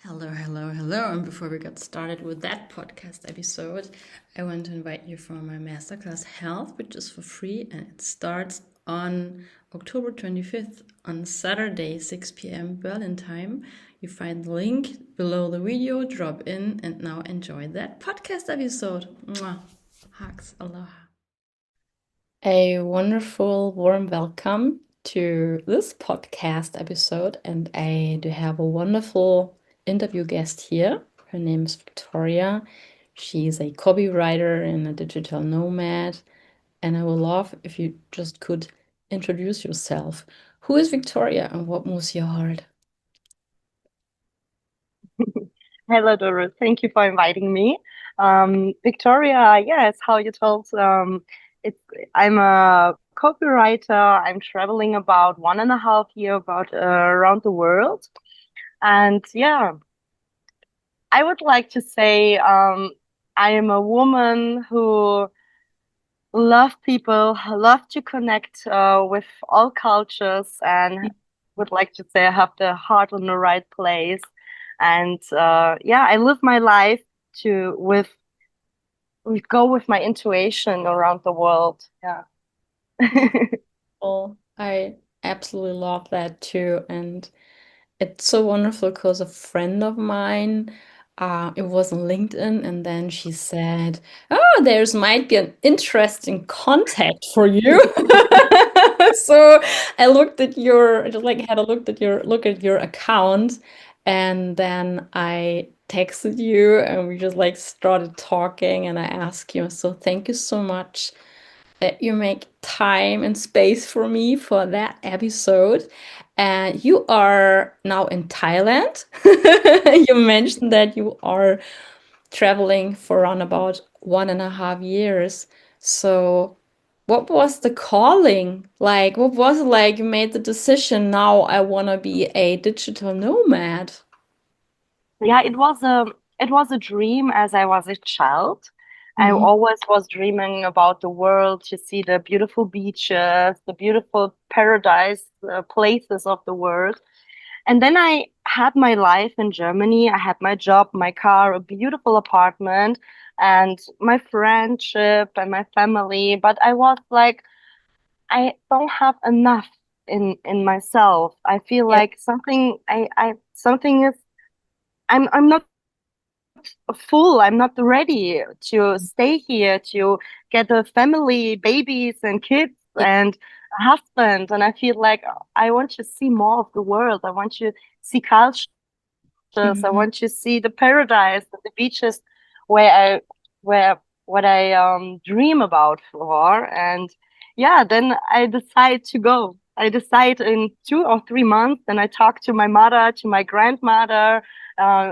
Hello, hello, hello. And before we get started with that podcast episode, I want to invite you for my masterclass Health, which is for free and it starts on October 25th on Saturday, 6 p.m. Berlin time. You find the link below the video, drop in, and now enjoy that podcast episode. Mwah. Hugs, aloha. A wonderful, warm welcome to this podcast episode. And I do have a wonderful interview guest here. Her name is Viktoria. She's a copywriter and a digital nomad. And I would love if you just could introduce yourself. Who is Viktoria and what moves your heart? Hello, Doris. Thank you for inviting me. Victoria, yes, how you told, it's I'm a copywriter. I'm traveling about 1.5 year about around the world, and yeah, I would like to say I am a woman who love people, love to connect with all cultures, and would like to say I have the heart in the right place. And yeah, I live my life to with we go with my intuition around the world. Yeah. Well, I absolutely love that too. And it's so wonderful because a friend of mine, it was on LinkedIn, and then she said, "Oh, there's might be an interesting contact for you." So I looked at your, just like had a look at your account, and then I texted you, and we just like started talking, and I asked you. So thank you so much that you make time and space for me for that episode. And you are now in Thailand. You mentioned that you are traveling for around about 1.5 years. So, what was the calling? Like, what was it like you made the decision now I want to be a digital nomad? Yeah, it was a dream as I was a child. I Mhm. always was dreaming about the world to see the beautiful beaches, the beautiful paradise places of the world. And then I had my life in Germany. I had my job, my car, a beautiful apartment, and my friendship and my family. But I was like, I don't have enough in myself. I feel Yeah. like something is I'm not full. I'm not ready to stay here to get a family, babies and kids Yeah. and a husband. And I feel like I want to see more of the world. I want to see cultures. I Mhm. want to see the paradise, the beaches where where what I dream about for. And yeah, then I decide to go. I decide in 2 or 3 months. Then I talk to my mother, to my grandmother,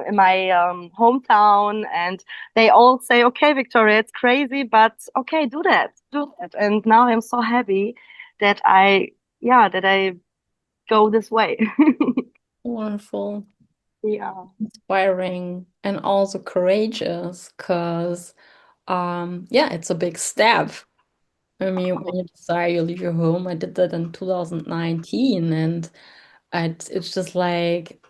in my hometown, and they all say, "Okay, Victoria, it's crazy, but okay, do that." And now I'm so happy that I go this way. Wonderful. Yeah. Inspiring and also courageous because yeah, it's a big step. I mean, when you decide you leave your home, I did that in 2019, and it's just like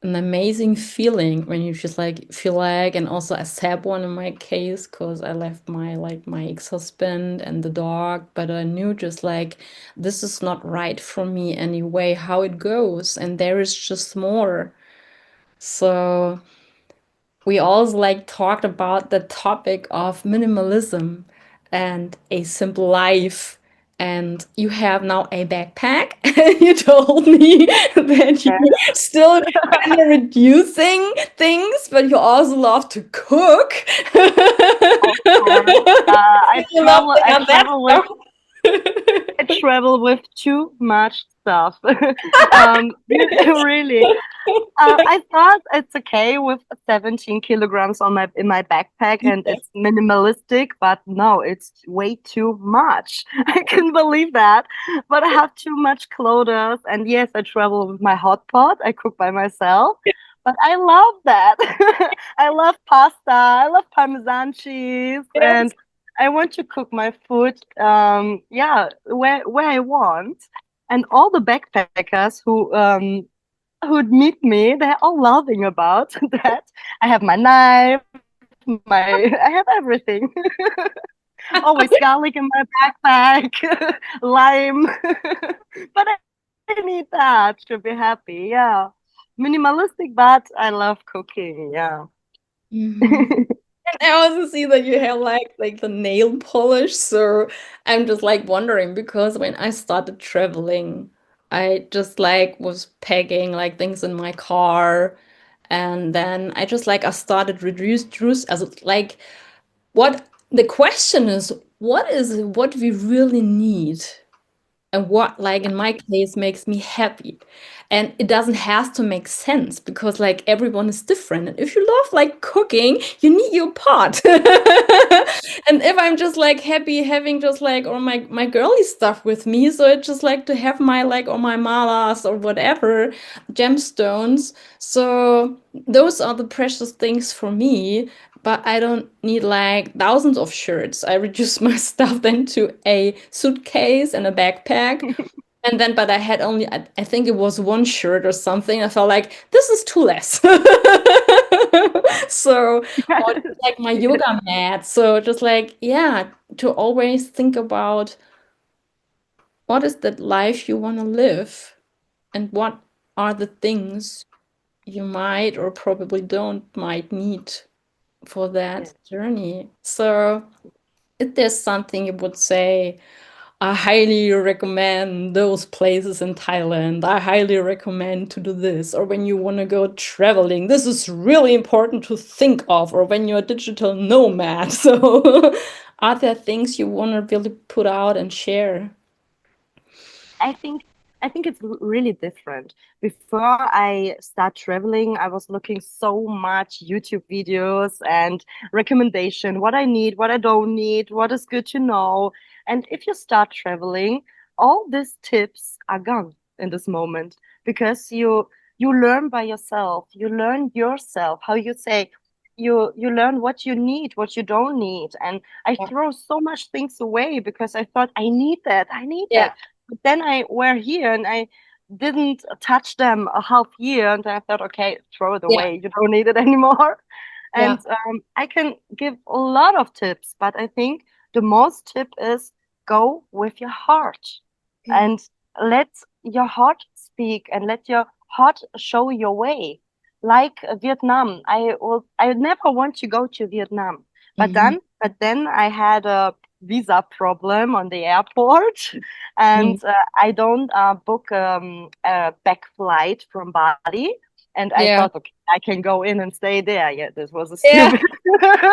an amazing feeling when you just like feel like, and also a sad one in my case because I left my ex-husband and the dog, but I knew just like this is not right for me anyway, how it goes, and there is just more. So we also like talked about the topic of minimalism and a simple life. And you have now a backpack. You told me that you still kind of reducing things, but you also love to cook. Of course. You love to have that stuff. I travel with too much stuff. Really. I thought it's okay with 17 kilograms on my in my backpack and it's minimalistic, but no, it's way too much. I can believe that. But I have too much clothes, and yes, I travel with my hot pot. I cook by myself. But I love that. I love pasta. I love Parmesan cheese, Yes. and I want to cook my food. Yeah, where I want. And all the backpackers who who'd meet me, they're all laughing about that. I have my knife, I have everything. Always garlic in my backpack, lime. But I need that to be happy. Yeah. Minimalistic, but I love cooking. Yeah. Mhm. I also see that you have like the nail polish, so I'm just like wondering because when I started traveling, I just like was packing like things in my car, and then I started reduce as like what the question is, what we really need? And what like in my case makes me happy, and it doesn't have to make sense because like everyone is different, and if you love like cooking you need your pot. And if I'm just like happy having just like or my girly stuff with me, so it's just like to have my like or my malas or whatever gemstones, so those are the precious things for me. But I don't need like thousands of shirts. I reduce my stuff then to a suitcase and a backpack. And then, but I had only, I think it was one shirt or something. I felt like this is too less. So, or just like my yoga mat. So, just like, yeah, to always think about what is that life you want to live and what are the things you might or probably don't might need for Yeah. that journey. So, if there's something you would say, I highly recommend those places in Thailand. I highly recommend to do this. Or when you want to go traveling, this is really important to think of. Or when you're a digital nomad. So, are there things you want to really put out and share? I think I think it's really different. Before I start traveling, I was looking so much YouTube videos and recommendation, what I need, what I don't need, what is good to know. And if you start traveling, all these tips are gone in this moment because you learn by yourself. You learn yourself, how you say you learn what you need, what you don't need. And I Yeah. throw so much things away because I thought I need that. I need Yeah. that. But then I were here and I didn't touch them a half year, and I thought, okay, throw it Yeah. away. You don't need it anymore. Yeah. And I can give a lot of tips, but I think the most tip is go with your heart Yeah. and let your heart speak and let your heart show your way. Like Vietnam, I never want to go to Vietnam, Mhm. but then I had a visa problem on the airport, and Mhm. I don't book a back flight from Bali. And I Yeah. thought, okay, I can go in and stay there. Yeah, this was a Yeah. stupid.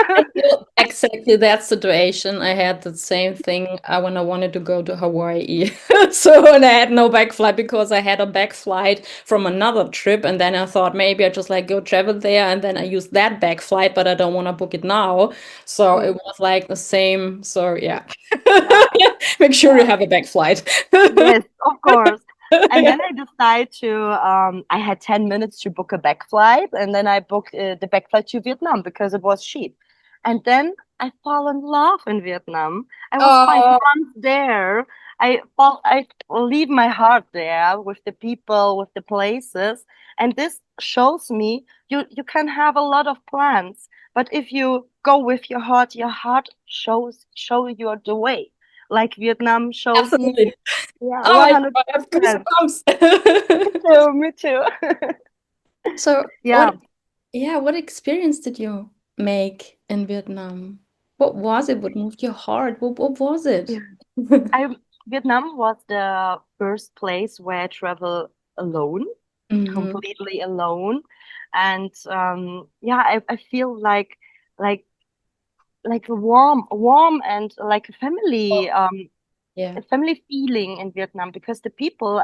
I feel exactly that situation. I had the same thing when I wanted to go to Hawaii. So, and I had no back flight because I had a back flight from another trip. And then I thought maybe I just like go travel there and then I use that back flight, but I don't want to book it now. So it Mm, was like the same. So, yeah. yeah, Make sure you yeah. have a back flight. Yes, of course. And Yeah. then I decided I had 10 minutes to book a back flight, and then I booked the back flight to Vietnam because it was cheap. And then I fall in love in Vietnam. I was five Oh, months there. I leave my heart there with the people, with the places. And this shows me you can have a lot of plans, but if you go with your heart show you the way. Like Vietnam shows me. absolutely. Yeah, Oh my God, I have 100%. Me goosebumps. too, me too. So, Yeah, what yeah, what experience did you make in Vietnam? What was it? What moved your heart? What was yeah. it? I Vietnam was the first place where I travel alone, Hmm. completely alone. And yeah, I feel like like warm and like Yeah. a family feeling in Vietnam because the people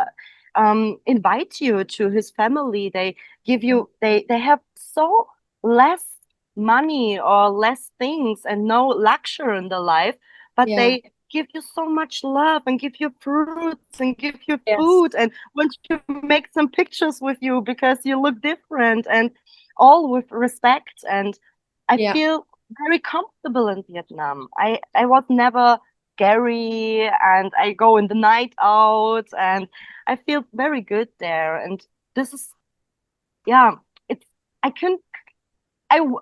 invite you to his family. They give you they have so less money or less things and no luxury in their life, but Yeah. they give you so much love and give you fruits and give you Yes. food and want to make some pictures with you because you look different and all with respect. And I Yeah. feel very comfortable in Vietnam. I was never scary and I go in the night out and I feel very good there. And this is yeah, it's I can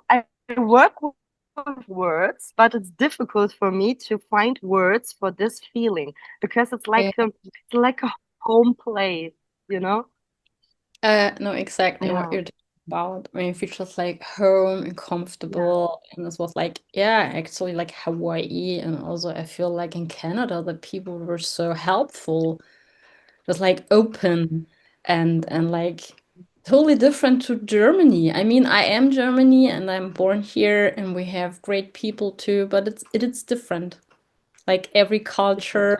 I work with words, but it's difficult for me to find words for this feeling because it's like a home place, you know? No, exactly what Yeah, you're talking about. I mean, if you're just like home and yeah, comfortable, and this was like, yeah, actually like Hawaii, and also I feel like in Canada the people were so helpful, just like open and like totally different to Germany. I mean, I am Germany and I'm born here, and we have great people too, but it's different. Like every different. culture,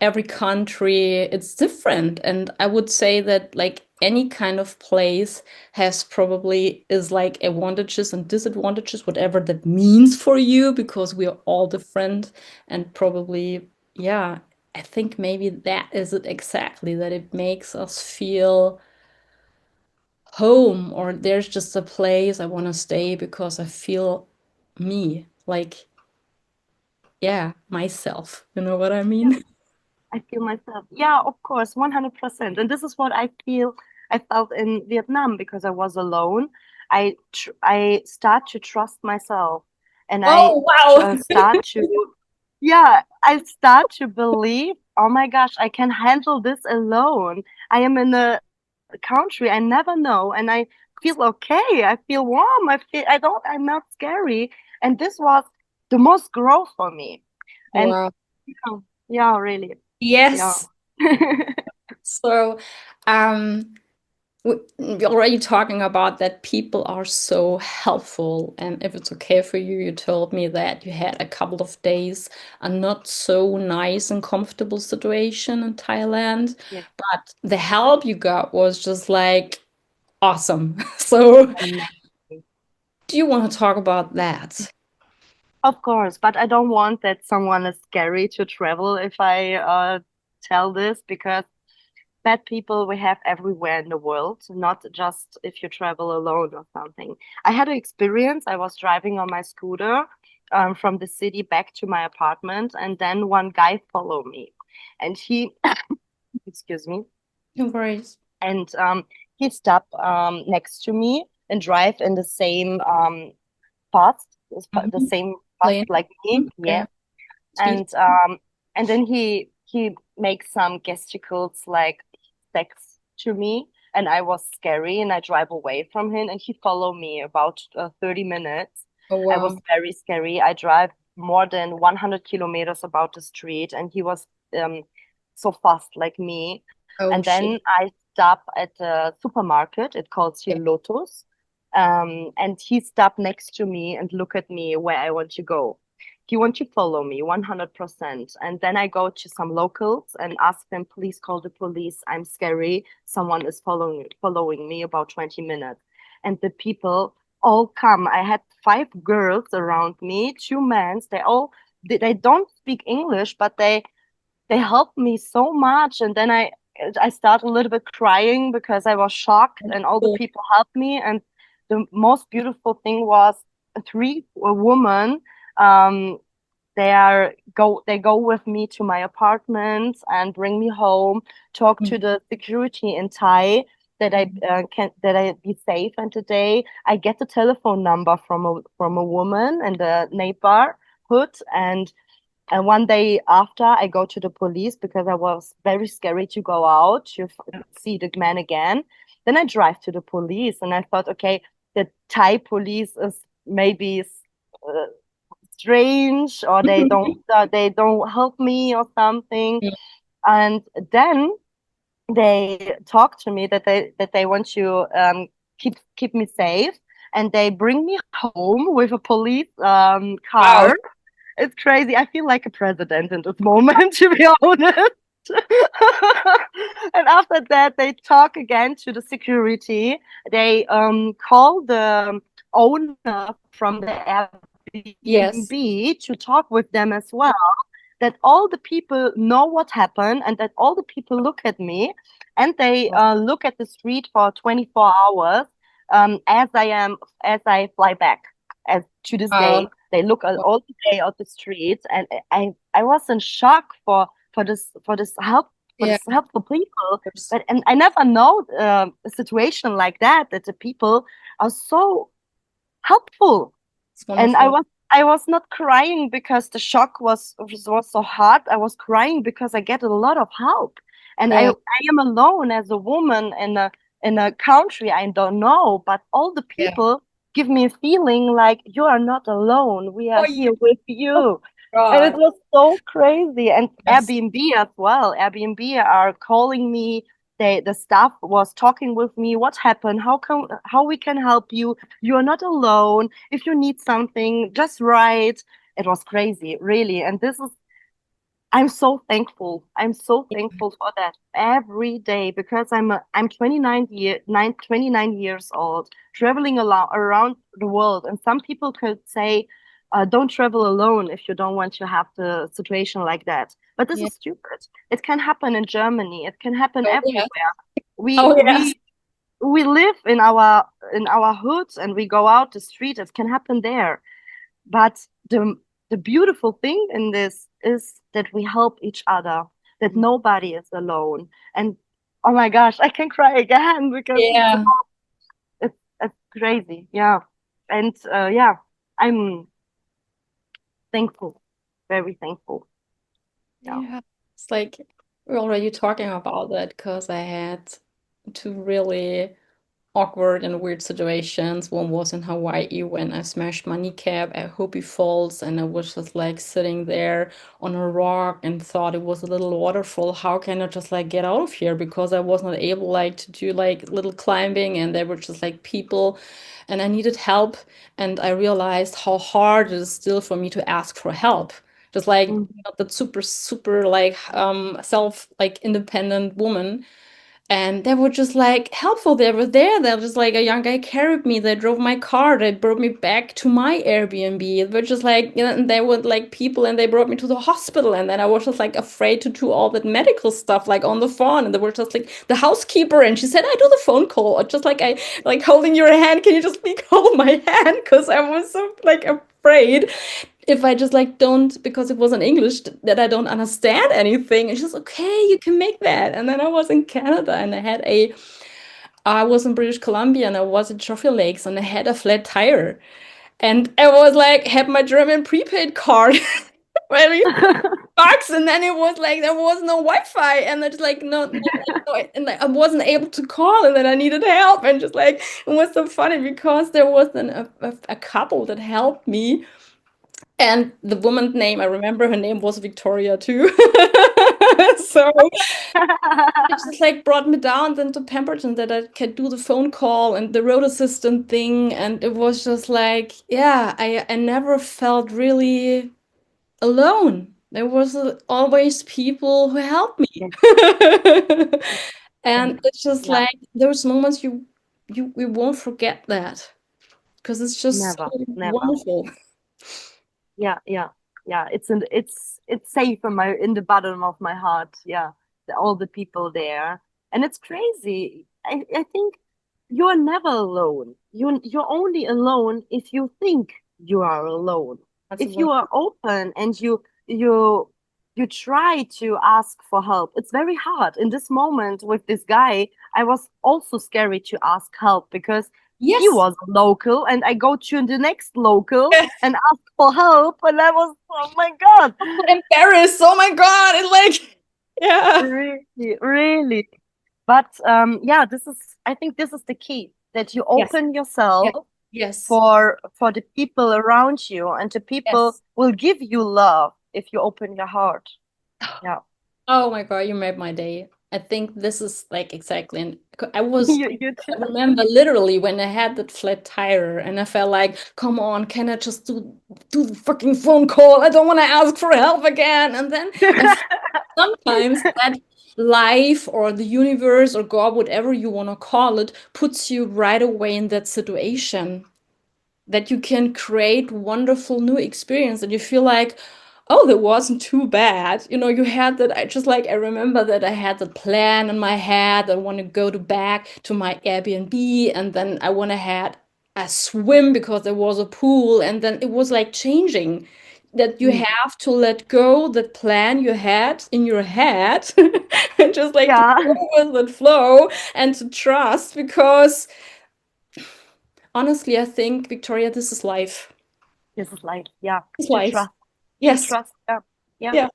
every country, it's different. And I would say that like any kind of place has probably is like advantages and disadvantages, whatever that means for you, because we are all different. And probably, yeah, I think maybe that is it exactly, that it makes us feel home, or there's just a place I want to stay because I feel me, like, yeah, myself. You know what I Yeah, mean? I feel myself. Yeah, of course, 100%. And this is what I felt in Vietnam because I was alone. I start to trust myself and Oh, wow. start to yeah, I start to believe, oh my gosh, I can handle this alone. I am in a country I never know and I feel okay. I feel warm. I'm not scary. And this was the most growth for me. And Wow. yeah, yeah, really. Yeah. Yes. So, um, we're already talking about that people are so helpful. And if it's okay for you, you told me that you had a couple of days a not so nice and comfortable situation in Thailand, Yeah. but the help you got was just like awesome. So, Amazing. do you want to talk about that? Of course, but I don't want that someone is scary to travel if I tell this because bad people we have everywhere in the world, not just if you travel alone or something. I had an experience. I was driving on my scooter from the city back to my apartment, and then one guy followed me, and he, excuse me, No worries. and he stopped next to me and drive in the same path, the Mhm. same path Lane. like me. Mhm. Yeah, Okay. Sweet. and then he makes some gesticles like sex to me, and I was scary, and I drive away from him, and he followed me about 30 minutes. Oh, I was wow. very scary. I drive more than 100 kilometers about the street, and he was um, so fast like me. Oh, And shit. then I stop at a supermarket. It calls here Okay. Lotus. And he stopped next to me and look at me where I want to go. He want to follow me 100%. And then I go to some locals and ask them, please call the police. I'm scary. Someone is following me about 20 minutes. And the people all come. I had five girls around me, two men. They don't speak English, but they helped me so much. And then I started a little bit crying because I was shocked, and all the Cool. people helped me. And the most beautiful thing was three women. Um, they go with me to my apartment and bring me home, talk to the security in Thai Mhm. that I be safe. And today I get the telephone number from a woman in the neighborhood, and one day after, I go to the police because I was very scary to go out to see the man again. Then I drive to the police, and I thought, okay, the Thai police is maybe uh, strange, or they don't help me or something. And then they talk to me that they want to keep me safe, and they bring me home with a police Wow. car. It's crazy. I feel like a president in this moment, to be honest. And after that, they talk again to the security. They call the owner from the Yes. Airbnb to talk with them as well. That all the people know what happened, and that all the people look at me, and they Wow. look at the street for 24 hours as I fly back. As to this day, Wow. they look all the day at the streets, and I was in shock for this help the Yeah, helpful people. there's But and I never know a situation like that, that the people are so helpful. it's And wonderful. I was not crying because the shock was so hard. I was crying because I get a lot of help. And Yeah, I am alone as a woman in a country I don't know, but all the yeah. people give me a feeling like you are not alone. We Oh, are here with oh you. And it God. was so crazy. And Yes. Airbnb as well. Airbnb are calling me. The staff was talking with me. What happened? How we can help you? You are not alone. If you need something, just write. It was crazy, really. And this is, I'm so thankful. I'm so thankful for that every day, because I'm 29 years old, traveling around the world. And some people could say, don't travel alone if you don't want to have the situation like that. But this Yeah. is stupid. It can happen in Germany. It can happen Oh yeah. everywhere. We Oh yes. we we live in our hoods and we go out the street. It can happen there. But the beautiful thing in this is that we help each other, that nobody is alone. And oh my gosh, I can cry again because Yeah. it's crazy. Yeah. And yeah, I'm thankful, very thankful. Yeah. Yeah. It's like we're already talking about that because I had two really awkward and weird situations. One was in Hawaii when I smashed my kneecap at Hopi Falls, and I was just like sitting there on a rock and thought it was a little waterfall. How can I just like get out of here? Because I was not able like to do like little climbing, and there were just like people, and I needed help. And I realized how hard it is still for me to ask for help. Just like Mhm. not that super like self like independent woman, and they were just like helpful. They were there. They were just like a young guy carried me. They drove my car. They brought me back to my Airbnb. They were just like, you know, and they were like people, and they brought me to the hospital. And then I was just like afraid to do all that medical stuff like on the phone. And they were just like the housekeeper, and she said, I do the phone call. Or just like I like holding your hand. Can you just please hold my hand? Because I was so like afraid if I just like don't, because it was in English, that I don't understand anything. It's just okay, you can make that. And then I was in Canada and I was in British Columbia and I was at Trophy Lakes and I had a flat tire. And I was like, had my German prepaid card very bucks, and then it was like there was no Wi-Fi, and it's like no, and like, I wasn't able to call, and then I needed help, and just like it was so funny because there was a couple that helped me, and the woman's name, I remember her name was Victoria too. So it just like brought me down then to Pemberton that I could do the phone call and the road assistant thing. And it was just like, yeah, I never felt really alone. There was always people who helped me. Yes, And yes. it's just Yeah, like those moments you won't forget that because it's just never, so never. wonderful. Yeah, yeah, yeah. It's safe in the bottom of my heart. Yeah, all the people there, and it's crazy. I think you're never alone. You're only alone if you think you are alone. That's a If you are wonderful. open and you try to ask for help, it's very hard. In this moment with this guy, I was also scary to ask help because he Yes. was a local, and I go to the next local and ask for help, and I was, oh my God, Embarrassed. Oh my God. It's like, yeah. really, really. But yeah, I think this is the key, that you Yes. open Yes. yourself Yes. for the people around you, and the people Yes. will give you love if you open your heart. Yeah. Oh my God, you made my day. I think this is like exactly. And I was, You too. I remember literally when I had that flat tire and I felt like, come on, can I just do the fucking phone call? I don't want to ask for help again. And then I feel sometimes that life or the universe or God, whatever you want to call it, puts you right away in that situation that you can create wonderful new experience and you feel like, oh, that wasn't too bad. You know, you had that. I just like, I remember that I had the plan in my head. I want to go to back to my Airbnb, and then I want to had a swim because there was a pool, and then it was like changing. that you Mm. have to let go the plan you had in your head and just like to Yeah. go with the flow and to trust because honestly, I think, Victoria, this is life. This is life. Yeah. This is To life. trust. To Yes. trust. Yeah. Yeah. Yeah.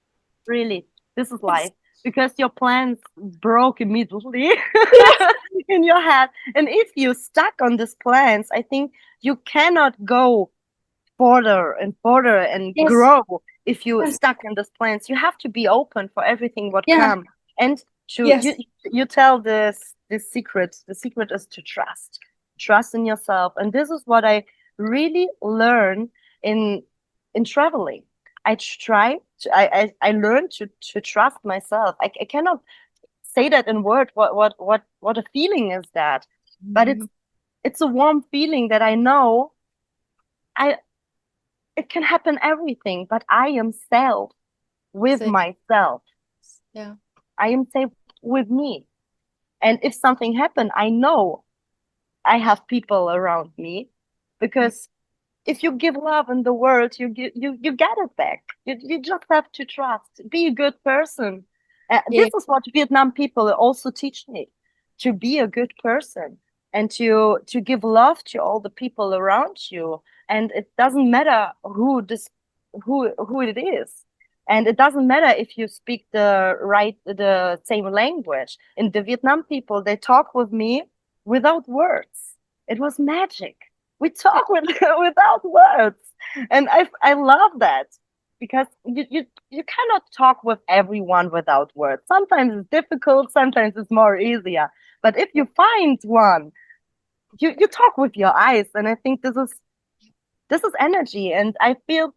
Really. This is Yes. life. Because your plans broke immediately Yes. in your head. And if you stuck on these plans, I think you cannot go further and further and Yes. grow if you Yes. stuck in these plans. You have to be open for everything what Yeah. come. And to Yes. you tell this secret. The secret is to trust. Trust in yourself. And this is what I really learn in in traveling. I try to, I learned to trust myself. I cannot say that in word what a feeling is that. But Mhm. it's a warm feeling that I know I it can happen everything, but I am safe with Say myself. yeah. I am safe with me. And if something happened, I know I have people around me Yeah. because if you give love in the world, you get it back. You just have to trust. Be a good person. Yeah. This is what Vietnam people also teach me: to be a good person and to give love to all the people around you. And it doesn't matter who it is. And it doesn't matter if you speak the same language. In the Vietnam people, they talk with me without words. It was magic. We Yeah. talk with, without words, and I love that because you cannot talk with everyone without words. Sometimes it's difficult, sometimes it's more easier. But if you find one, you talk with your eyes, and I think this is energy, and I feel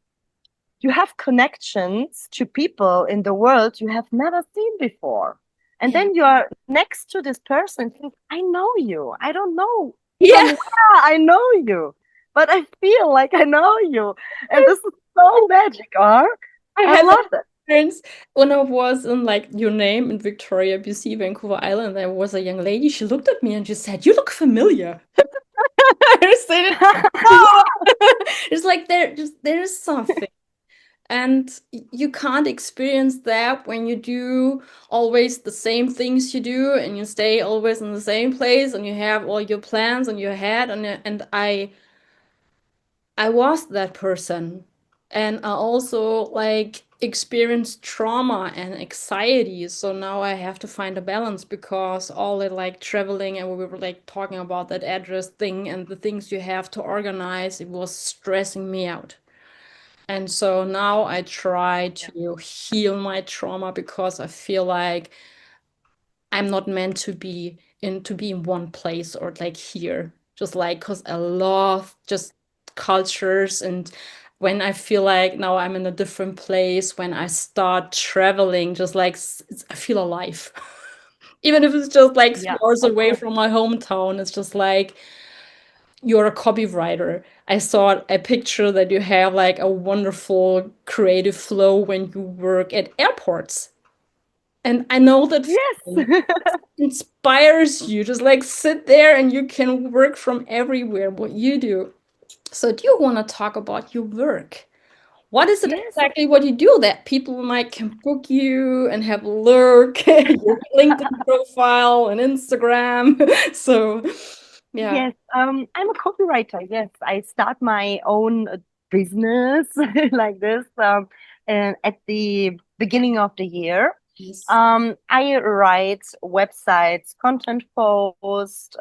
you have connections to people in the world you have never seen before. And Yeah. then you are next to this person, think, I know you. I don't know from Yeah. where I know you, but I feel like I know you. And this is so magic, huh? I I had that love that. experience when I was in like your name in Victoria, BC, Vancouver Island. There was a young lady. She looked at me and she said, "You look familiar." I said, "No." It's like there's something, and you can't experience that when you do always the same things you do, and you stay always in the same place, and you have all your plans in your head, and I was that person. And I also like experienced trauma and anxiety. So now I have to find a balance because all the like traveling and we were like talking about that address thing and the things you have to organize, it was stressing me out. And so now I try Yeah. to heal my trauma because I feel like I'm not meant to be in one place or like here. Just like because I love just cultures and when I feel like now I'm in a different place, when I start traveling, just like I feel alive. Even if it's just like Yeah, 3 hours of away course. from my hometown, it's just like you're a copywriter. I saw a picture that you have like a wonderful creative flow when you work at airports. And I know that Yes. feeling inspires you. Just like sit there and you can work from everywhere what you do. So, do you want to talk about your work? What is it Yes. exactly what you do that people might can book you and have a look at your LinkedIn profile and Instagram? So, yeah. Yes, I'm a copywriter. Yes, I start my own business like this and at the beginning of the year. Yes. I write websites, content posts,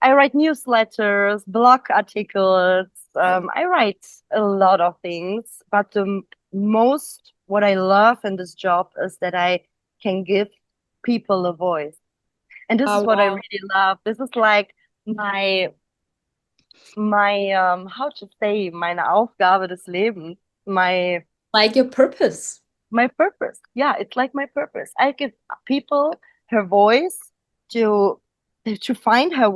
I write newsletters, blog articles. I write a lot of things, but the most what I love in this job is that I can give people a voice. And this is what I Wow. really love. This is like my how to say, meine Aufgabe des Lebens, Like your purpose. my purpose. Yeah, it's like my purpose. I give people her voice to to find her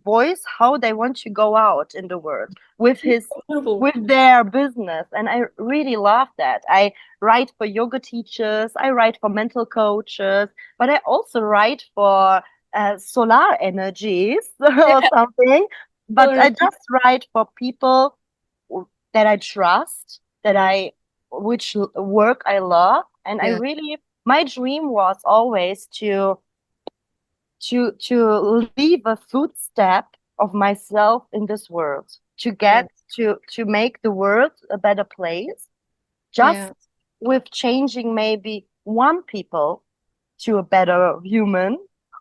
voice how they want to go out in the world Beautiful. with their business, and I really love that. I write for yoga teachers, I write for mental coaches, but I also write for solar energies or something. But I just write for people that I trust, that Yeah. which work I love. And I Yeah. really, my dream was always to leave a footstep of myself in this world, to Yeah. get to make the world a better place, just Yeah. with changing maybe one people to a better human,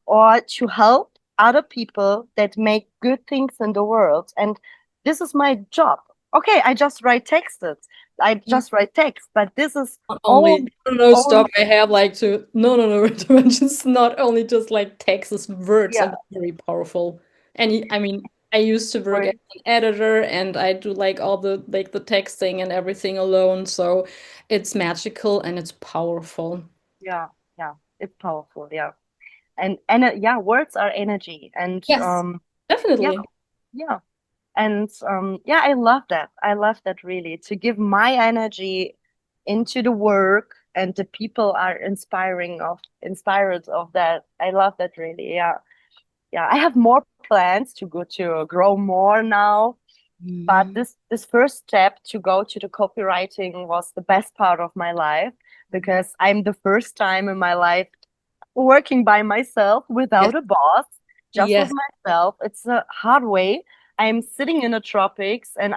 or to help other people that make good things in the world. And this is my job. Okay, I just write texts. I Mm. just write text, but this is Not all only, no, no, all stop. I have like to, no, no, no, to mention it's not only just like texts, words are yeah. very powerful. And I mean, I used to work as an editor and I do like all the like the texting and everything alone. So it's magical and it's powerful. Yeah, yeah, it's powerful. Yeah, and yeah, words are energy, and Yes, yeah, definitely. yeah, and yeah, I love that. I love that really, to give my energy into the work, and the people are inspired of that. I love that really. Yeah, yeah. I have more plans to go to grow more now, but Mm. this first step to go to the copywriting was the best part of my life, because I'm the first time in my life working by myself Yes, without a boss, just with yes, myself. It's a hard way. I'm sitting in the tropics, and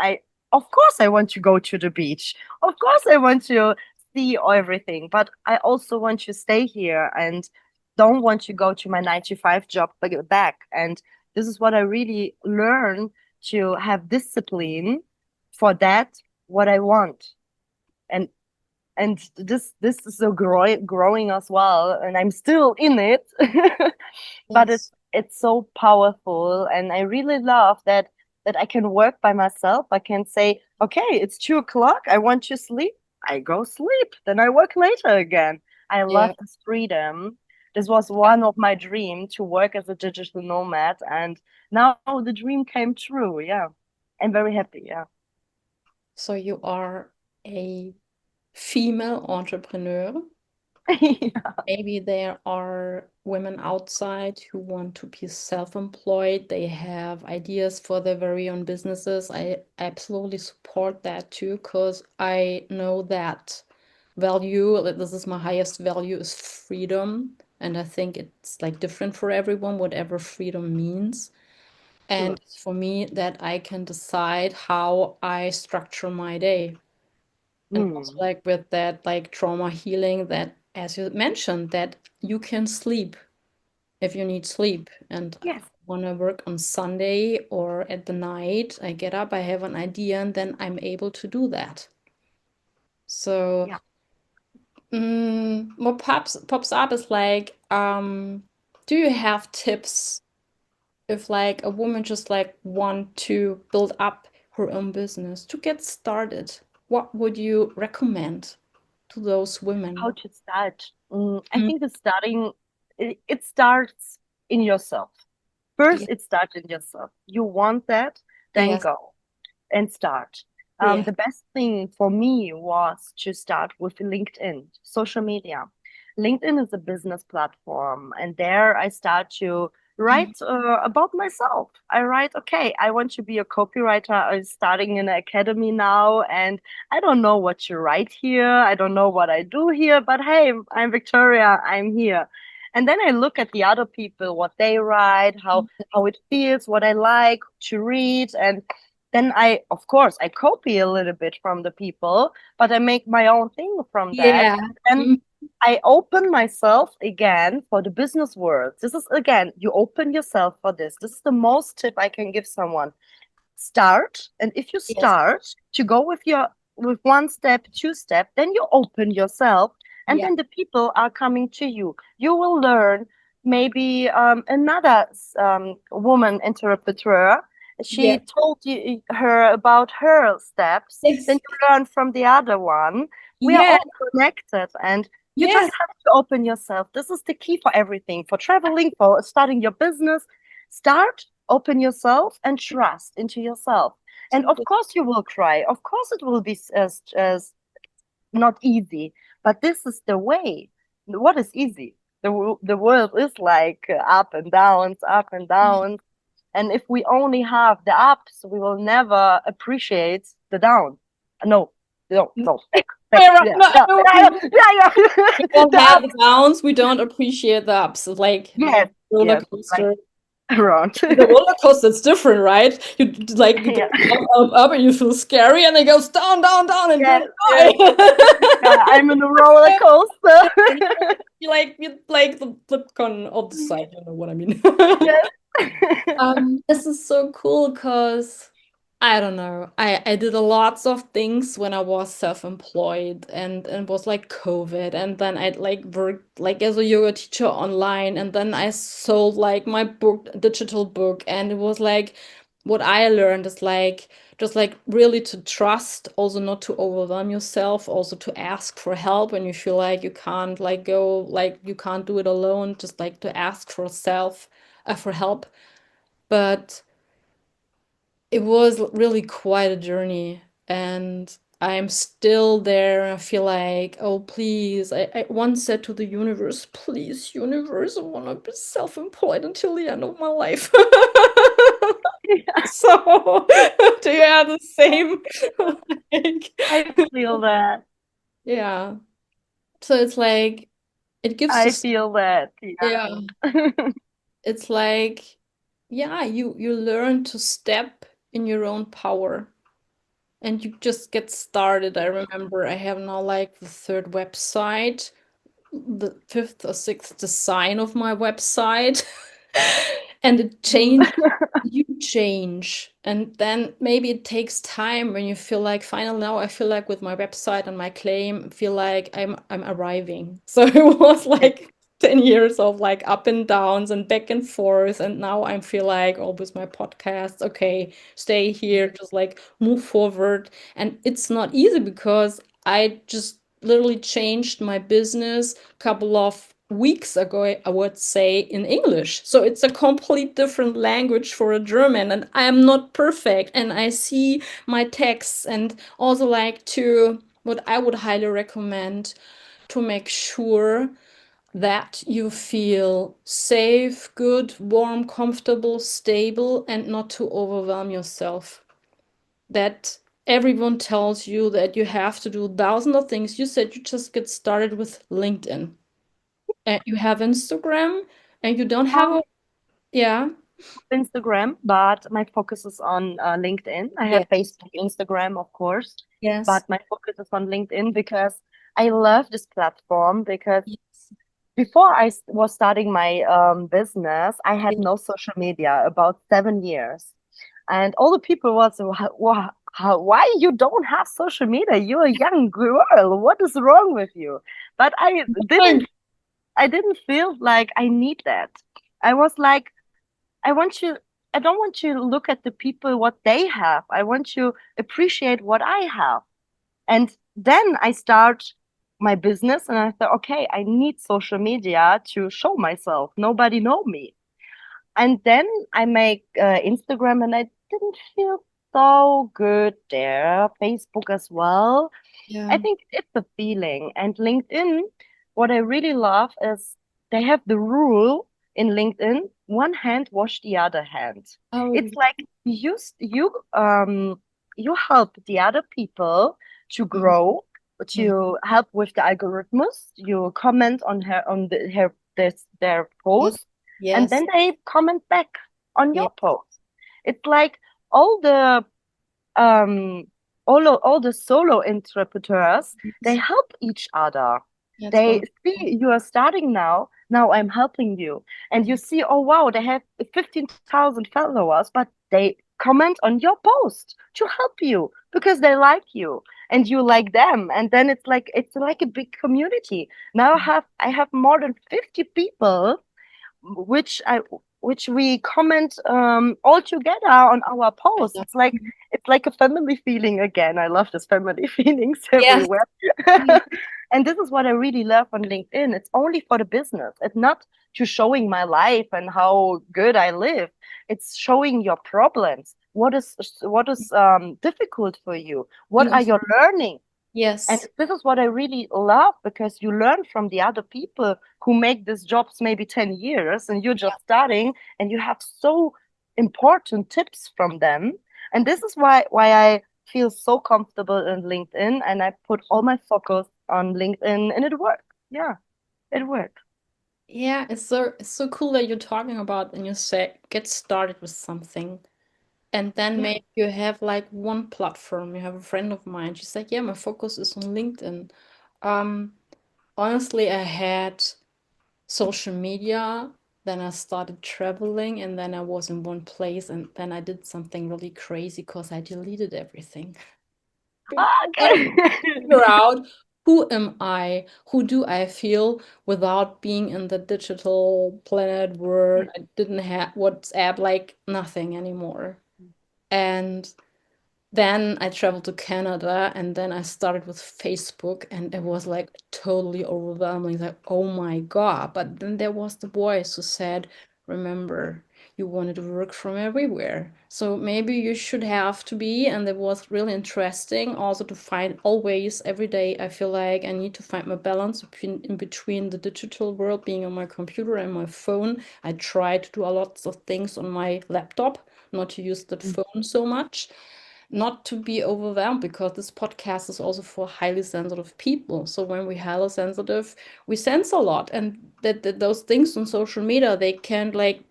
of course, I want to go to the beach. Of course, I want to see everything, but I also want to stay here and don't want to go to my 9 to 5 job back. And this is what I really learned, to have discipline for that, what I want. And this is so growing as well, and I'm still in it. But yes, it's so powerful, and I really love that I can work by myself. I can say, okay, it's 2 o'clock, I want to sleep, I go sleep, then I work later again. I love yeah. this freedom. This was one of my dream, to work as a digital nomad, and now the dream came true. Yeah, I'm very happy. Yeah. So you are a female entrepreneur. Yeah. Maybe there are women outside who want to be self-employed. They have ideas for their very own businesses. I absolutely support that too, because I know that value, that this is my highest value, is freedom. And I think it's like different for everyone, whatever freedom means. Sure. And for me, that I can decide how I structure my day. And also Hmm. like with that like trauma healing, that as you mentioned, that you can sleep if you need sleep. And I Yes. want to work on Sunday or at the night, I get up, I have an idea, and then I'm able to do that. So Yeah. what pops up is like, do you have tips if like a woman just like want to build up her own business to get started? What would you recommend to those How women? to start? I Mm. think the starting, it starts in yourself. First, Yeah. it starts in yourself. You want that, then Yes. go and start. Yeah. The best thing for me was to start with LinkedIn, social media. LinkedIn is a business platform, and there I start to Mm. write about myself. I write, okay, I want to be a copywriter. I'm starting in an academy now, and I don't know what to write here. I don't know what I do here, but hey, I'm Victoria. I'm here. And then I look at the other people, what they write, how it feels, what I like to read, and then of course, I copy a little bit from the people, but I make my own thing from that. Yeah. And Mm. I open myself again for the business world. This is again, you open yourself for this. This is the most tip I can give someone. Start, and if you Yes. start to go with one step, two step, then you open yourself, and Yeah. then the people are coming to you. You will learn. Maybe another woman interpreter, Yeah. she told her about her steps, then Yes. you learn from the other one. We are Yeah. all connected, and you Yes. just have to open yourself. This is the key for everything, for traveling, for starting your business. Start, open yourself, and trust into yourself. And of course, you will cry. Of course, it will be as not easy, but this is the way. What is easy? The world is like up and downs, up and downs. And if we only have the ups, we will never appreciate the down. No, no, No, no, back, yeah, no, yeah, no, yeah, yeah, yeah, we yeah. don't have the downs. We don't appreciate the ups. It's like Yes, roller yes, like coaster. around. With a roller coaster, it's different, right? You go Yeah, up, and you feel scary, and it goes down, down, down, and yes, you'll yes. die. Yeah, I'm in a roller coaster. You like the flip con of the side, you know what I mean? Yes. This is so cool because I don't know. I did a lots of things when I was self-employed and was like COVID, and then I like worked like as a yoga teacher online, and then I sold like my book, digital book, and it was like what I learned is like just like really to trust, also not to overwhelm yourself, also to ask for help when you feel like you can't like go like you can't do it alone, just like to ask for help. But it was really quite a journey, and I'm still there. I feel like, oh, please. I once said to the universe, please, universe, I want to be self-employed until the end of my life. So, do you have the same? I Like, feel that. yeah. So it's like, it gives I us, feel that. yeah, Yeah. it's like, yeah, you learn to step in your own power. And you just get started. I remember I have now like the third website, the fifth or sixth design of my website. And it changed, you change. And then maybe it takes time when you feel like final now I feel like with my website and my claim, feel like I'm arriving. So it was Yes. like 10 years of like up and downs and back and forth. And now I feel like, oh, with my podcast, okay, stay here, just like move forward. And it's not easy because I just literally changed my business a couple of weeks ago, I would say, in English. So it's a complete different language for a German, and I am not perfect. And I see my texts, and also like to what I would highly recommend to make sure that you feel safe, good, warm, comfortable, stable, and not to overwhelm yourself. That everyone tells you that you have to do thousands of things. You said you just get started with LinkedIn. And you have Instagram and you don't have Um, a, yeah. Instagram, but my focus is on LinkedIn. I have Yes. Facebook, Instagram, of course, Yes. but my focus is on LinkedIn because I love this platform because Yes. before was starting my business, I had Yes. no social media about 7 years. And all the people was, why you don't have social media? You're a young girl. What is wrong with you? But Thank I didn't feel like I need that. I was like, I want you, I don't want you to look at the people what they have. I want you appreciate what I have. And then I start my business and I thought, okay, I need social media to show myself. Nobody know me. And then I make Instagram and I didn't feel so good there. Facebook as well. I Yeah. think it's a feeling. And LinkedIn, what I really love is they have the rule in LinkedIn, one hand wash the other hand. Oh, It's like you help the other people to mhm. grow, Yeah. to help with the algorithms. You comment on their Yes. post, and Yes. then they comment back on Yes. your post. It's like all the um all the solo entrepreneurs, they Yes. help each other. That's They see wonderful. you are starting now I'm helping you, and you see, oh wow, they have 15,000 followers, but they comment on your post to help you because they like you and you like them, and then it's like a big community. Now I have more than 50 people which I which we comment all together on our I posts. love It's like a family feeling again. I love this family feelings Yes. everywhere. And this is what I really love on LinkedIn. It's only for the business. It's not to showing my life and how good I live. It's showing your problems. What is difficult for you? What And are if, you learning? And yes. this is what I really love because you learn from the other people who make these jobs maybe 10 years and you're just starting and you have so important tips from them. And this is why feel so comfortable in LinkedIn, and I put all my focus on LinkedIn, and it worked. Yeah, it worked. Yeah, it's so cool that you're talking about and you say get started with something. And then Yeah. maybe you have like one platform. You have a friend of mine. She's like, yeah, my focus is on LinkedIn. Um, Honestly, I had social media, then I started traveling, and then I was in one place, and then I did something really crazy because I deleted everything. Ah, Trying to okay. figure out who am I? Who do I feel without being in the digital planet world? I didn't have WhatsApp, like nothing anymore. And then I traveled to Canada and then I started with Facebook and it was like totally overwhelming. Like, oh my God. But then there was the voice who said, remember, you wanted to work from everywhere. So maybe you should have to be. And it was really interesting also to find always every day. I feel like I need to find my balance in between the digital world, being on my computer and my phone. I try to do a lot of things on my laptop, not to use the phone so much, not to be overwhelmed because this podcast is also for highly sensitive people. So when we highly sensitive, we sense a lot, and that those things on social media they can like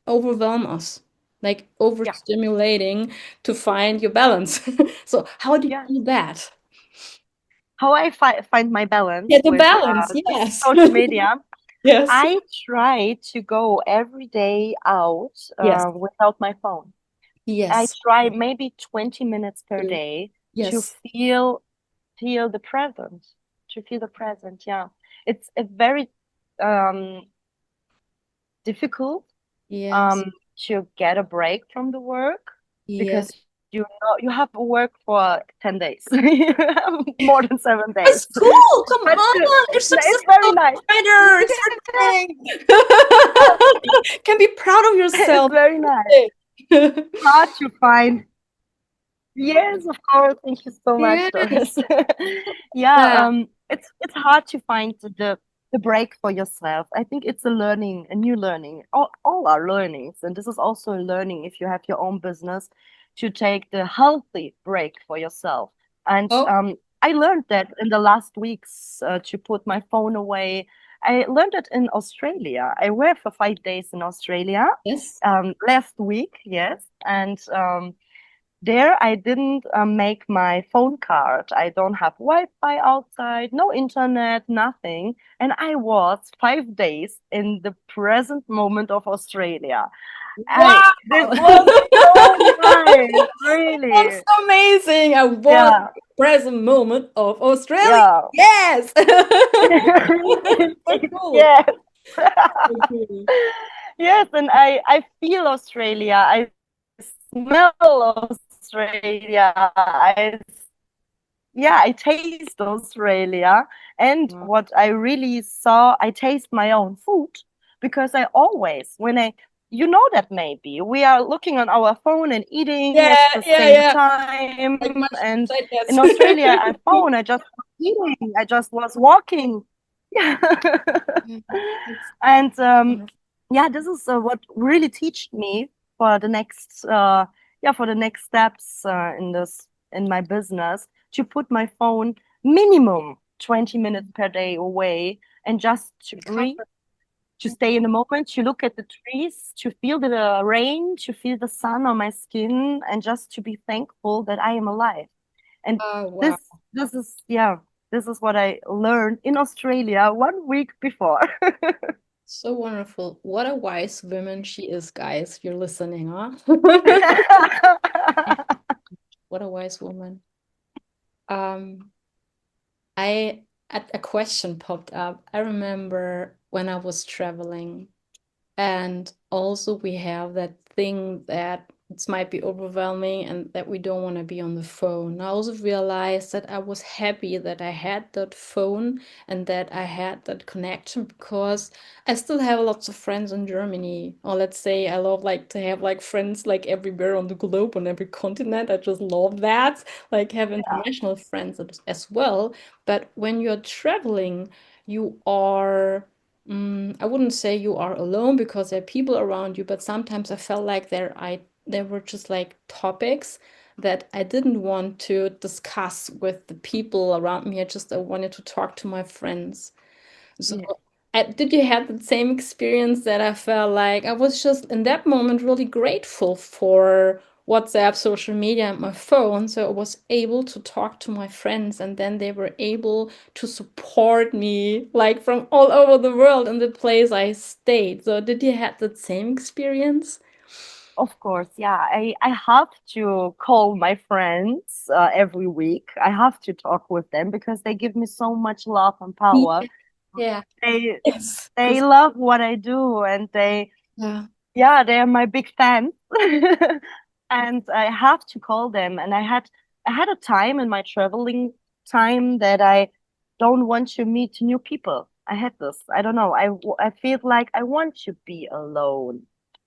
overwhelm us, like Yeah, overstimulating to find your balance. So how do yeah. you do that? How I find my Yeah, balance the with balance. this Yes. social media. Yes. I try to go every day out Yes. without my phone. I Yes. try maybe 20 minutes per day to Yes. feel the present, to feel the present. Yeah, it's a very um, difficult Yes. um, to get a break from the work Yes. because you have to work for 10 days. You have more than 7 days. That's cool. Come But on, you're it's very successful nice. writer. It's happening. Can be proud of It's yourself. very nice. Hard to find. Yes, of course. Thank you so much, Yes. Doris. Yeah, Yeah. it's hard to find the break for yourself. I think it's a learning, a new learning. All are learnings, and this is also a learning if you have your own business to take the healthy break for yourself. And Oh, I learned that in the last weeks to put my phone away. I learned it in Australia. I were for 5 days in Australia yes. last week, yes, and there, I didn't make my phone card. I don't have Wi-Fi outside, no internet, nothing. And I was 5 days in the present moment of Australia. Wow. This was so nice, That's really. amazing. I was Yeah, present moment of Australia. yeah. Yes. So cool. Yes. So cool. Yes, and I feel Australia. I smell Australia. I taste Australia. And Wow. what I really saw, I taste my own food because I always, you know that maybe we are looking on our phone and eating at Yeah, the yeah, same yeah. time. Like much And said in yes. Australia, I phone, I just was eating, I just was walking. Yeah. Yeah, that's And wonderful. yeah, this is what really taught me for the next for the next steps in my business to put my phone minimum 20 minutes per day away and just to Become breathe, to stay in the moment, to look at the trees, to feel the rain, to feel the sun on my skin, and just to be thankful that I am alive. And wow. this this is this is what I learned in Australia 1 week before. So wonderful. What a wise woman she is, guys. You're listening, huh? What a wise woman. Um, I a question popped up. I remember when I was traveling. And also, we have that thing that it might be overwhelming and that we don't want to be on the phone. I also realized that I was happy that I had that phone and that I had that connection because I still have lots of friends in Germany. Or let's say I love like to have like friends like everywhere on the globe, on every continent. I just love that. Like have international friends as well. But when you're traveling, you are I wouldn't say you are alone because there are people around you, but sometimes I felt like there were just like topics that I didn't want to discuss with the people around me. I wanted to talk to my friends. So, Yeah. did you have the same experience that I felt like I was just in that moment really grateful for WhatsApp, social media, and my phone? So I was able to talk to my friends, and then they were able to support me like from all over the world in the place I stayed. So, did you have that same experience? Of course, yeah. I have to call my friends every week. I have to talk with them because they give me so much love and power. Yeah, yeah, They yes, they this, love what I do, and yeah, yeah, they are my big fans. And I have to call them. And I had a time in my traveling time that I don't want to meet new people. I had this. I don't know. I feel like I want to be alone.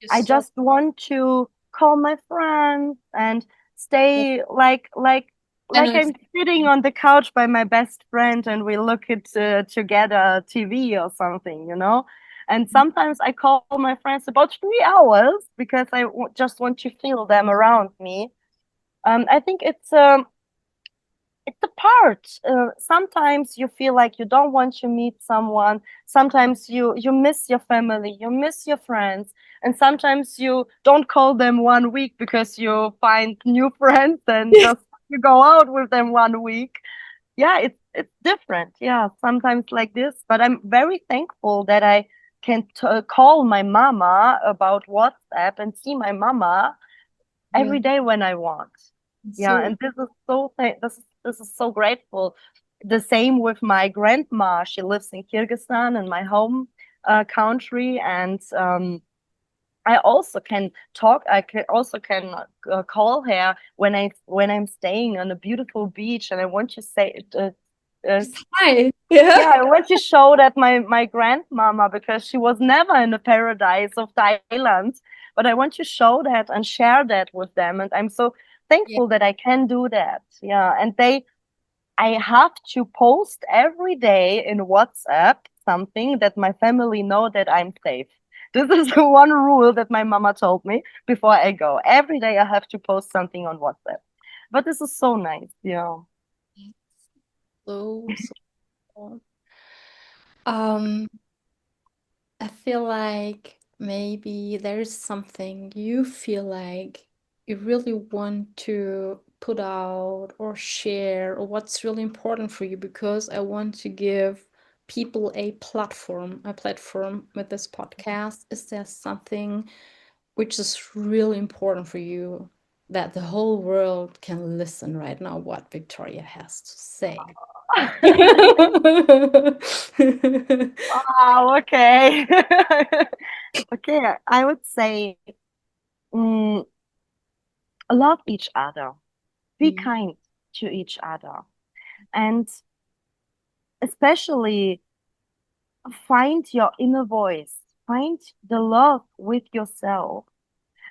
I it's so just want to call my friends and yeah. stay I like know I'm sitting on the couch by my best friend and we look at together TV or something, you know? And sometimes I call my friends about 3 hours because just want to feel them around me. I think it's a part. Sometimes you feel like you don't want to meet someone. Sometimes you miss your family, you miss your friends, and sometimes you don't call them 1 week because you find new friends and just you go out with them 1 week. Yeah, it's different. Yeah, sometimes like this, but I'm very thankful that I can call my mama about WhatsApp and see my mama yeah. every day when I want. Yeah, So and this is so grateful. The same with my grandma. She lives in Kyrgyzstan in my home country, and I also can talk. I can also can call her when I'm staying on a beautiful beach, and I want to say uh, hi. Yeah. yeah, I want to show that my grandmama because she was never in the paradise of Thailand, but I want to show that and share that with them, and I'm so Yeah. thankful that I can do that. Yeah, and I have to post every day in WhatsApp something that my family know that I'm safe. This is the one rule that my mama told me before I go. Every day I have to post something on WhatsApp. But this is so nice. Yeah. So. Um, I feel like maybe there's something you feel like you really want to put out or share, or what's really important for you, because I want to give people a platform with this podcast. Is there something which is really important for you that the whole world can listen right now what Victoria has to say? Wow, okay. Okay, I would say mm, love each other, be Mm, kind to each other, and especially find your inner voice, find the love with yourself,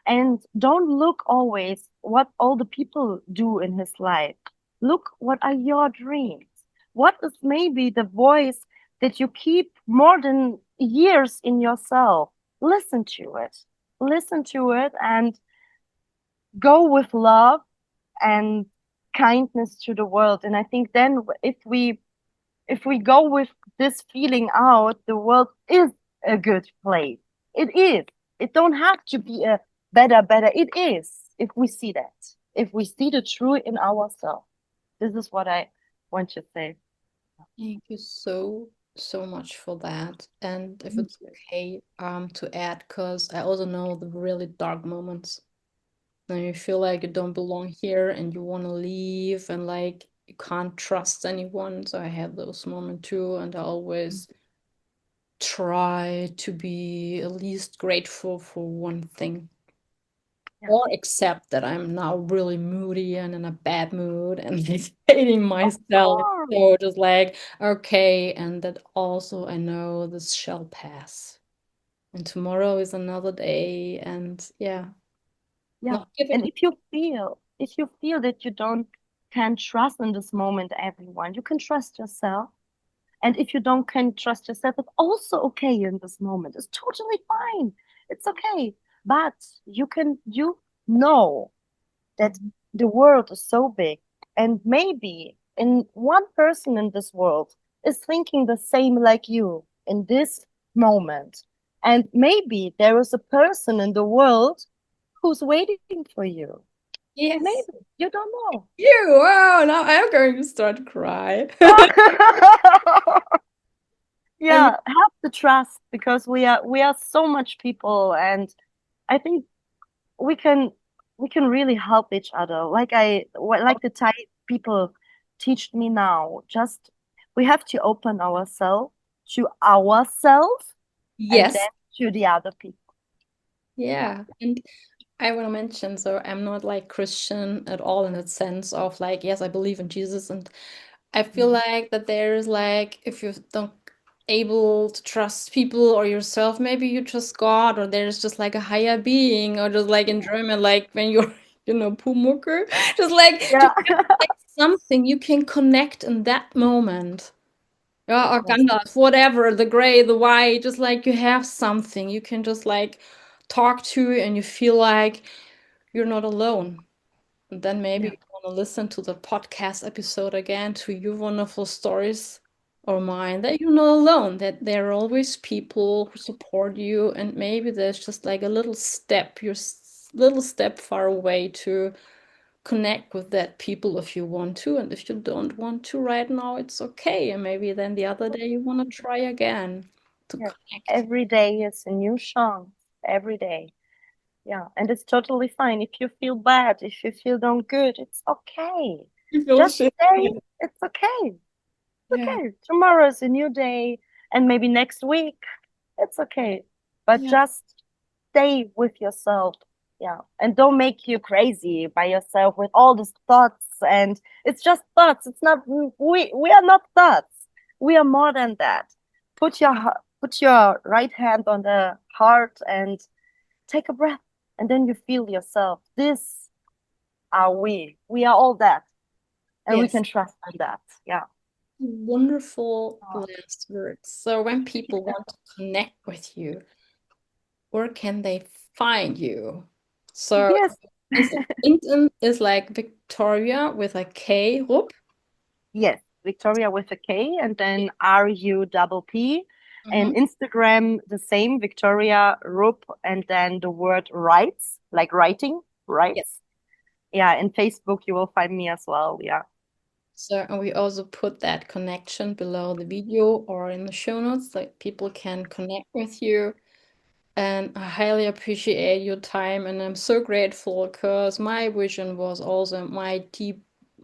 and don't look always what all the people do in his life. Look what are your dreams. What is maybe the voice that you keep more than years in yourself? Listen to it. Listen to it and go with love and kindness to the world. And I think then if we go with this feeling out, the world is a good place. It is. It don't have to be a better. It is if we see that. If we see the truth in ourselves. This is what I want to say. Thank you so, so much for that. And if Thank it's you. okay, to add, because I also know the really dark moments when you feel like you don't belong here and you want to leave and like you can't trust anyone. So I have those moments too, and I always try to be at least grateful for one thing, Yeah. or accept that I'm now really moody and in a bad mood and like hating Of myself. course. So just like, okay, and that also I know this shall pass. And tomorrow is another day. And yeah, Yeah. not giving And up. if you feel that you don't can trust in this moment everyone, you can trust yourself. And if you don't can trust yourself, it's also okay in this moment. It's totally fine. It's okay. But you know that Mhm. the world is so big, and maybe in one person in this world is thinking the same like you in this moment. And maybe there is a person in the world who's waiting for you. Yes. Maybe. You don't know. You. Wow, now I'm going to start to cry. And Yeah, have the trust because we are so much people, and I think we can we can really help each other. Like the Thai people teach me now. Just we have to open ourselves to ourselves and yes. then to the other people. Yeah. Yeah. And I want to mention, so I'm not like Christian at all in the sense of like, yes, I believe in Jesus. And I feel Mhm. like that there's like, if you don't able to trust people or yourself, maybe you trust God, or there's just like a higher being, or just like in German, like when you're, Pumucker, just like to Yeah. have like something you can connect in that moment. Yeah, or Yes. Gandalf, whatever, the gray, the white, just like you have something you can just like talk to and you feel like you're not alone. And then maybe Yeah. you want to listen to the podcast episode again to your wonderful stories or mine, that you're not alone, that there are always people who support you, and maybe there's just like a little step, little step far away to connect with that people if you want to, and if you don't want to right now, it's okay. And maybe then the other day you want to try again to Yes. connect. Every day is a new chance. Every day. Yeah. And it's totally fine. If you feel bad, if you feel not good, it's okay. You feel Just shit. say it's okay. Yeah. Okay, tomorrow is a new day, and maybe next week, it's okay. But Yeah. just stay with yourself. Yeah. And don't make you crazy by yourself with all these thoughts. And it's just thoughts. It's not, we are not thoughts. We are more than that. Put your right hand on the heart and take a breath. And then you feel yourself. This are we. We are all that. And we Yes. can trust in that. Yeah. Wonderful Oh. last words. So when people want to connect with you, where can they find you? So Yes. LinkedIn is like Victoria with a K, Rupp. Yes, Victoria with a K and then RUPP. And Mhm. Instagram, the same, Victoria Rupp, and then the word writes, like writing, Yes. writes. Yeah, and Facebook, you will find me as well. Yeah. So, and we also put that connection below the video or in the show notes so people can connect with you. And I highly appreciate your time, and I'm so grateful because my vision was also my deep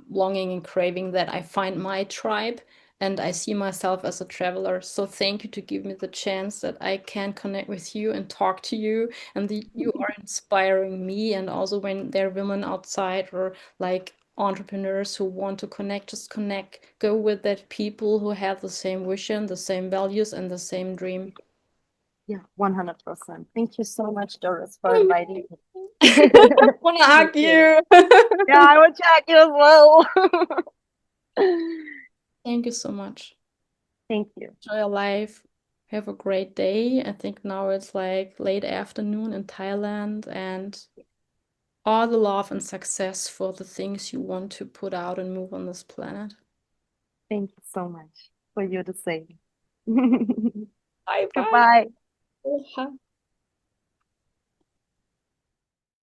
longing and craving that I find my tribe and I see myself as a traveler. So thank you to give me the chance that I can connect with you and talk to you, and you are inspiring me. And also when there are women outside or like entrepreneurs who want to connect, just connect. Go with that people who have the same vision, the same values, and the same dream. Yeah, 100%. Thank you so much, Doris, for inviting me. Wanna Thank hug you. you. Yeah, I will check you as well. Thank you so much. Thank you. Enjoy your life. Have a great day. I think now it's like late afternoon in Thailand, and all the love and success for the things you want to put out and move on this planet. Thank you so much for you the same. Bye bye. Goodbye. Aloha.